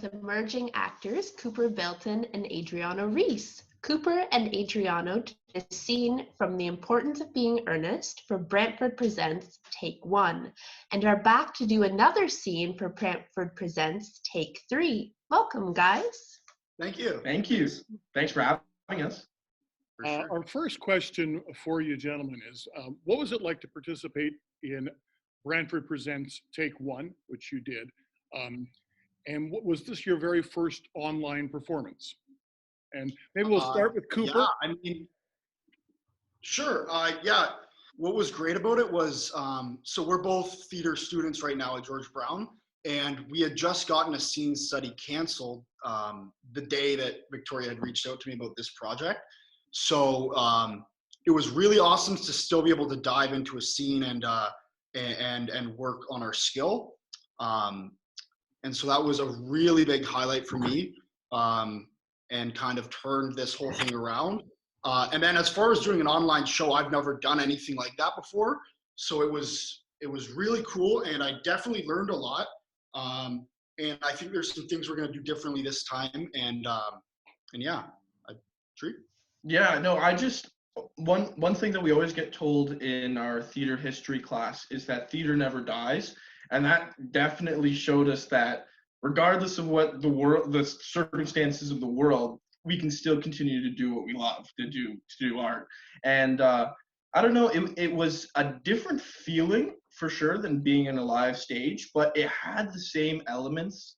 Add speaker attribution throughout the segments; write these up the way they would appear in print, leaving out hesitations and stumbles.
Speaker 1: with emerging actors Cooper, Bilton, and Adriano Reis. Cooper and Adriano did a scene from The Importance of Being Earnest for Brantford Presents Take 1, and are back to do another scene for Brantford Presents Take 3. Welcome, guys.
Speaker 2: Thank you.
Speaker 3: Thank you. Thanks for having us.
Speaker 2: For sure.
Speaker 4: Our first question for you gentlemen is, what was it like to participate in Brantford Presents Take 1, which you did? And what was this your very first online performance? And maybe we'll start with Cooper.
Speaker 2: Yeah, I mean, sure. Yeah, what was great about it was, so we're both theater students right now at George Brown, and we had just gotten a scene study canceled the day that Victoria had reached out to me about this project. So it was really awesome to still be able to dive into a scene and work on our skill. And so that was a really big highlight for me. And kind of turned this whole thing around. And then as far as doing an online show, I've never done anything like that before. So it was really cool, and I definitely learned a lot. And I think there's some things we're gonna do differently this time. And yeah, Tree?
Speaker 3: Yeah, no, one thing that we always get told in our theater history class is that theater never dies. And that definitely showed us that regardless of what the circumstances of the world, we can still continue to do what we love to do art. And I don't know, it was a different feeling for sure than being in a live stage, but it had the same elements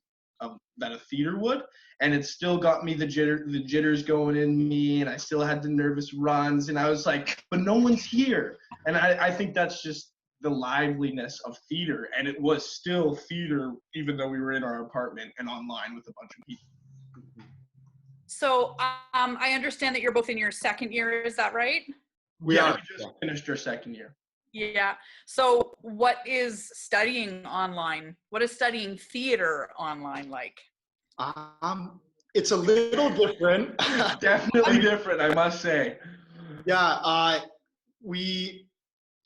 Speaker 3: that a theater would, and it still got me the jitters going in me, and I still had the nervous runs, and I was like, but no one's here. And I think that's just the liveliness of theater, and it was still theater even though we were in our apartment and online with a bunch of people.
Speaker 5: So I understand that you're both in your second year, is that right?
Speaker 3: We just finished our second year.
Speaker 5: Yeah. So what is studying online? What is studying theater online like?
Speaker 2: It's a little different.
Speaker 3: Definitely different, I must say.
Speaker 2: Yeah,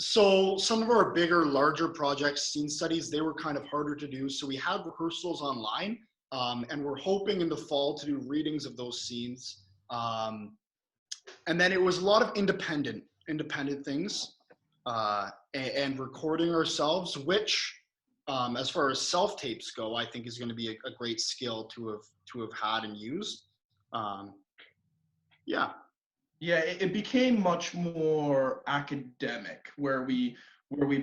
Speaker 2: so some of our bigger, larger projects, scene studies, they were kind of harder to do. So we had rehearsals online, and we're hoping in the fall to do readings of those scenes. And then it was a lot of independent things, and recording ourselves, which, as far as self-tapes go, I think is going to be a great skill to have had and used. Yeah.
Speaker 3: Yeah, it became much more academic, where we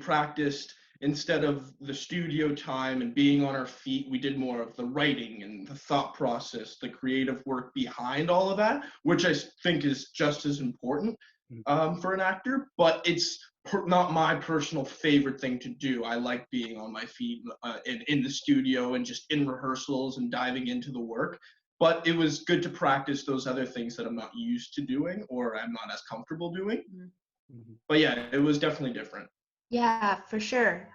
Speaker 3: practiced, instead of the studio time and being on our feet, we did more of the writing and the thought process, the creative work behind all of that, which I think is just as important for an actor, but it's not my personal favorite thing to do. I like being on my feet in the studio and just in rehearsals and diving into the work. But it was good to practice those other things that I'm not used to doing or I'm not as comfortable doing. Mm-hmm. But yeah, it was definitely different.
Speaker 1: Yeah, for sure.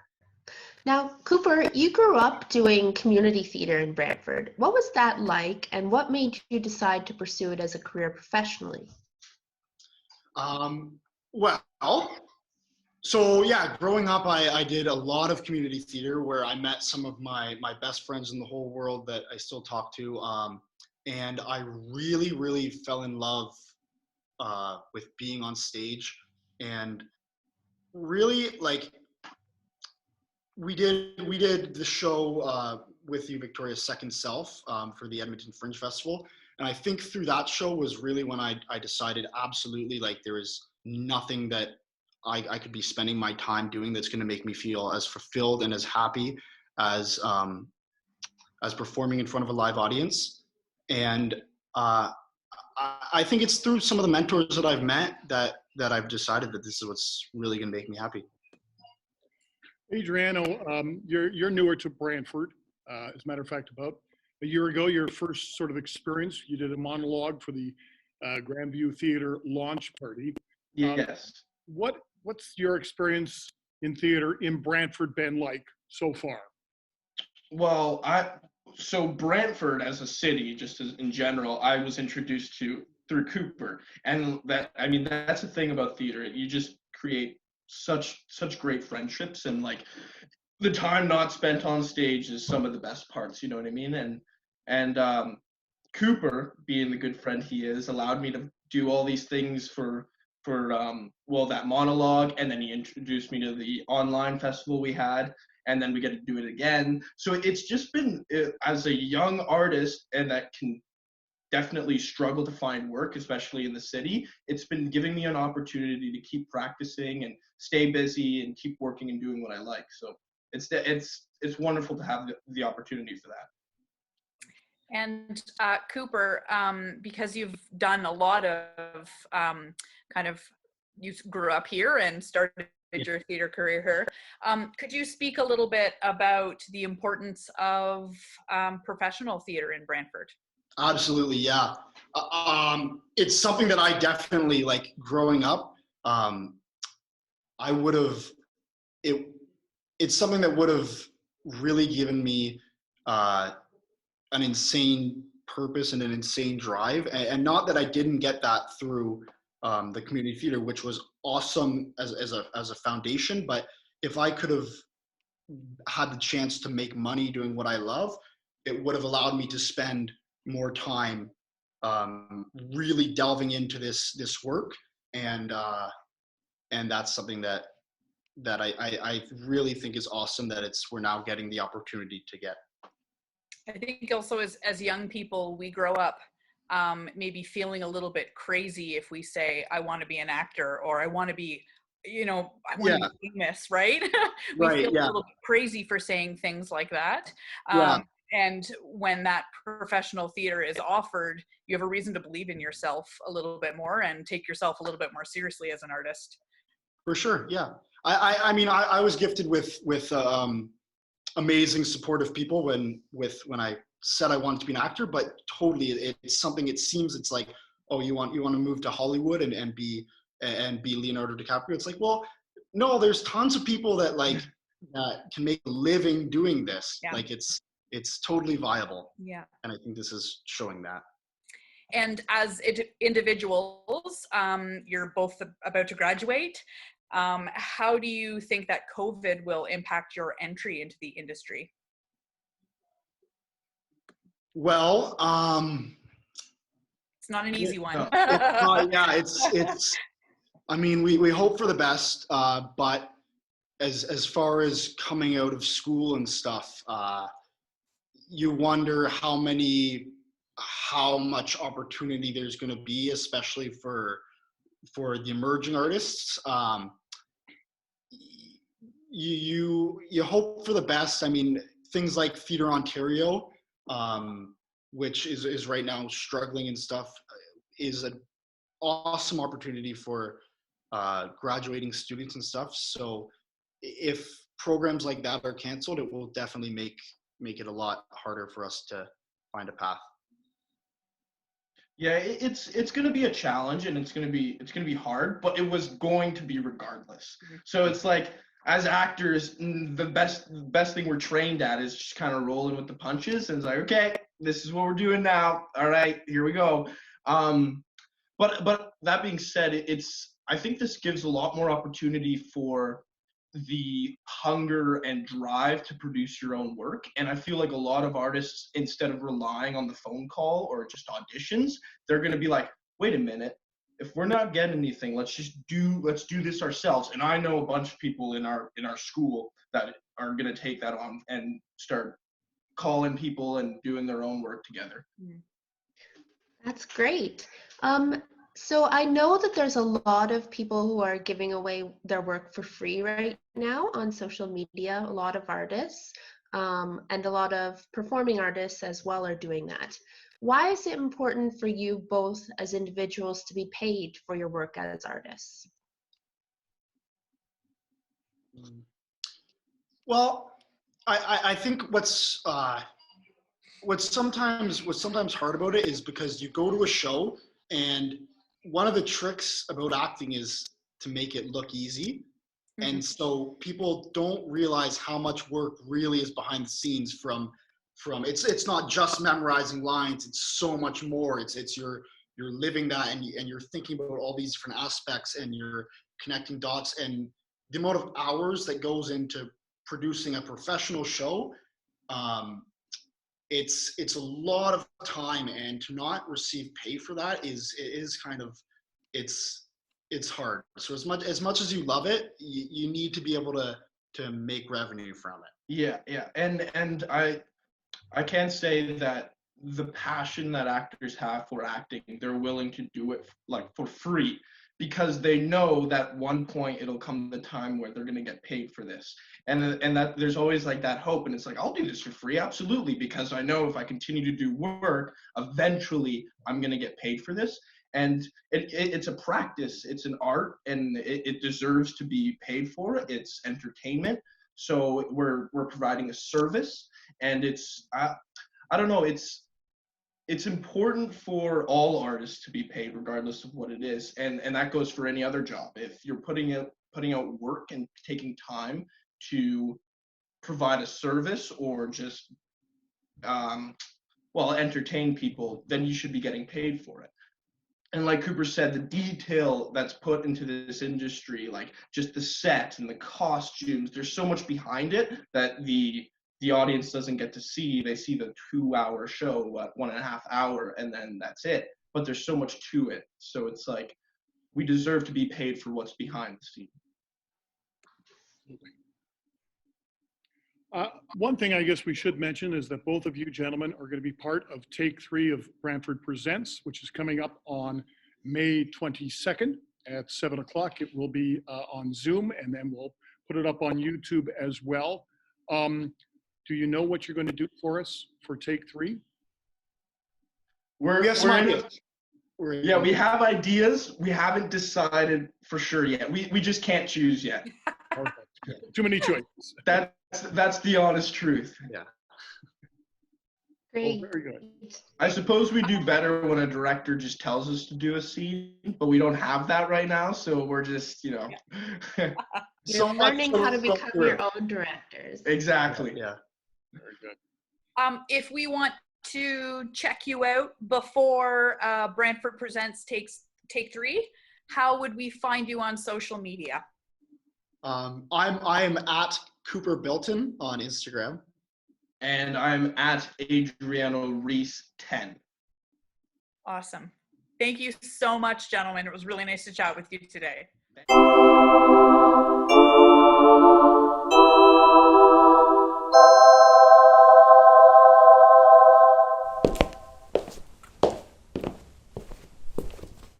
Speaker 1: Now, Cooper, you grew up doing community theater in Brantford. What was that like, and what made you decide to pursue it as a career professionally?
Speaker 2: Well, so yeah, growing up, I did a lot of community theater where I met some of my best friends in the whole world that I still talk to. And I really, really fell in love with being on stage, and really, like, we did the show with you, Victoria's Second Self, for the Edmonton Fringe Festival, and I think through that show was really when I decided absolutely, like, there is nothing that I could be spending my time doing that's going to make me feel as fulfilled and as happy as performing in front of a live audience. And I think it's through some of the mentors that I've met that I've decided that this is what's really going to make me happy.
Speaker 4: Adriano, you're newer to Brantford. As a matter of fact, about a year ago, your first sort of experience, you did a monologue for the Grandview Theatre launch party.
Speaker 3: Yes.
Speaker 4: What's your experience in theater in Brantford been like so far?
Speaker 3: Well, so Brantford as a city, just as in general, I was introduced to through Cooper, and that's the thing about theater. You just create such great friendships, and like the time not spent on stage is some of the best parts. You know what I mean? And Cooper, being the good friend he is, allowed me to do all these things for that monologue, and then he introduced me to the online festival we had, and then we get to do it again. So it's just been, as a young artist, and that can definitely struggle to find work, especially in the city, it's been giving me an opportunity to keep practicing and stay busy and keep working and doing what I like. So it's wonderful to have the opportunity for that.
Speaker 5: And Cooper, because you've done a lot of you grew up here and started your theater career here, could you speak a little bit about the importance of professional theater in Brantford?
Speaker 2: Absolutely, yeah. It's something that I definitely, like, growing up, I would have, it's something that would have really given me an insane purpose and an insane drive. And not that I didn't get that through the community theater, which was awesome as a foundation, but if I could have had the chance to make money doing what I love, it would have allowed me to spend more time really delving into this work, and that's something that I really think is awesome that we're now getting the opportunity to get.
Speaker 5: I think also as young people, we grow up maybe feeling a little bit crazy if we say, I want to be an actor, or I want to be, I want to be famous, right? We feel a little bit crazy for saying things like that. And when that professional theater is offered, you have a reason to believe in yourself a little bit more and take yourself a little bit more seriously as an artist. For sure,
Speaker 2: yeah. I mean, I was gifted with amazing supportive people when I said I wanted to be an actor, but totally it's something, it seems it's like, oh, you want to move to Hollywood and be Leonardo DiCaprio. It's like, well, no, there's tons of people that can make a living doing this. Yeah. Like it's totally viable.
Speaker 5: Yeah.
Speaker 2: And I think this is showing that.
Speaker 5: And as individuals, you're both about to graduate. How do you think that COVID will impact your entry into the industry?
Speaker 2: Well,
Speaker 5: it's not an easy one.
Speaker 2: It's I mean, we hope for the best, but as far as coming out of school and stuff, you wonder how much opportunity there's going to be, especially for the emerging artists. You hope for the best. I mean, things like Theatre Ontario, which is right now struggling and stuff, is an awesome opportunity for graduating students and stuff. So if programs like that are canceled, it will definitely make it a lot harder for us to find a path.
Speaker 3: Yeah, it's going to be a challenge, and it's going to be hard, but it was going to be regardless. So it's like, as actors, the best thing we're trained at is just kind of rolling with the punches, and it's like, okay, this is what we're doing now. All right, here we go. But that being said, I think this gives a lot more opportunity for the hunger and drive to produce your own work. And I feel like a lot of artists, instead of relying on the phone call or just auditions, they're going to be like, wait a minute, if we're not getting anything, let's do this ourselves. And I know a bunch of people in our school that are going to take that on and start calling people and doing their own work together.
Speaker 1: That's great. So I know that there's a lot of people who are giving away their work for free right now on social media. A lot of artists and a lot of performing artists as well are doing that. Why is it important for you both as individuals to be paid for your work as artists?
Speaker 2: Well, I think what's sometimes hard about it is because you go to a show, and one of the tricks about acting is to make it look easy. Mm-hmm. And so people don't realize how much work really is behind the scenes from it's not just memorizing lines, it's so much more. It's you're living that, and you're thinking about all these different aspects, and you're connecting dots, and the amount of hours that goes into producing a professional show, it's a lot of time, and to not receive pay for that is kind of, it's hard. So as much as you love it, you need to be able to make revenue from it.
Speaker 3: Yeah. And I can say that the passion that actors have for acting, they're willing to do it like for free, because they know that one point it'll come the time where they're going to get paid for this. And that there's always like that hope, and it's like, I'll do this for free, absolutely, because I know if I continue to do work, eventually I'm going to get paid for this. And it's a practice, it's an art, and it deserves to be paid for. It's entertainment. So we're providing a service, and it's I don't know, it's important for all artists to be paid regardless of what it is, and that goes for any other job. If you're putting out work and taking time to provide a service or just entertain people, then you should be getting paid for it. And like Cooper said, the detail that's put into this industry, like just the set and the costumes, there's so much behind it that the audience doesn't get to see. They see the 2-hour show, 1.5 hour, and then that's it. But there's so much to it. So it's like, we deserve to be paid for what's behind the scene.
Speaker 4: One thing I guess we should mention is that both of you gentlemen are going to be part of Take 3 of Brantford Presents, which is coming up on May 22nd at 7 o'clock. It will be on Zoom, and then we'll put it up on YouTube as well. Do you know what you're going to do for us for Take 3?
Speaker 2: We have some ideas.
Speaker 3: We have ideas. We haven't decided for sure yet. We just can't choose yet.
Speaker 4: Okay. Too many choices.
Speaker 3: That's the honest truth.
Speaker 2: Yeah.
Speaker 1: Great.
Speaker 4: Oh, very good.
Speaker 3: I suppose we do better when a director just tells us to do a scene, but we don't have that right now, so we're just,
Speaker 1: You're learning how to become your own directors.
Speaker 3: Exactly.
Speaker 2: Yeah.
Speaker 4: Very good.
Speaker 5: If we want to check you out before Brantford Presents Take 3, how would we find you on social media?
Speaker 2: I'm at Cooper Bilton on Instagram.
Speaker 3: And I'm at Adriano Reis 10.
Speaker 5: Awesome. Thank you so much, gentlemen. It was really nice to chat with you today.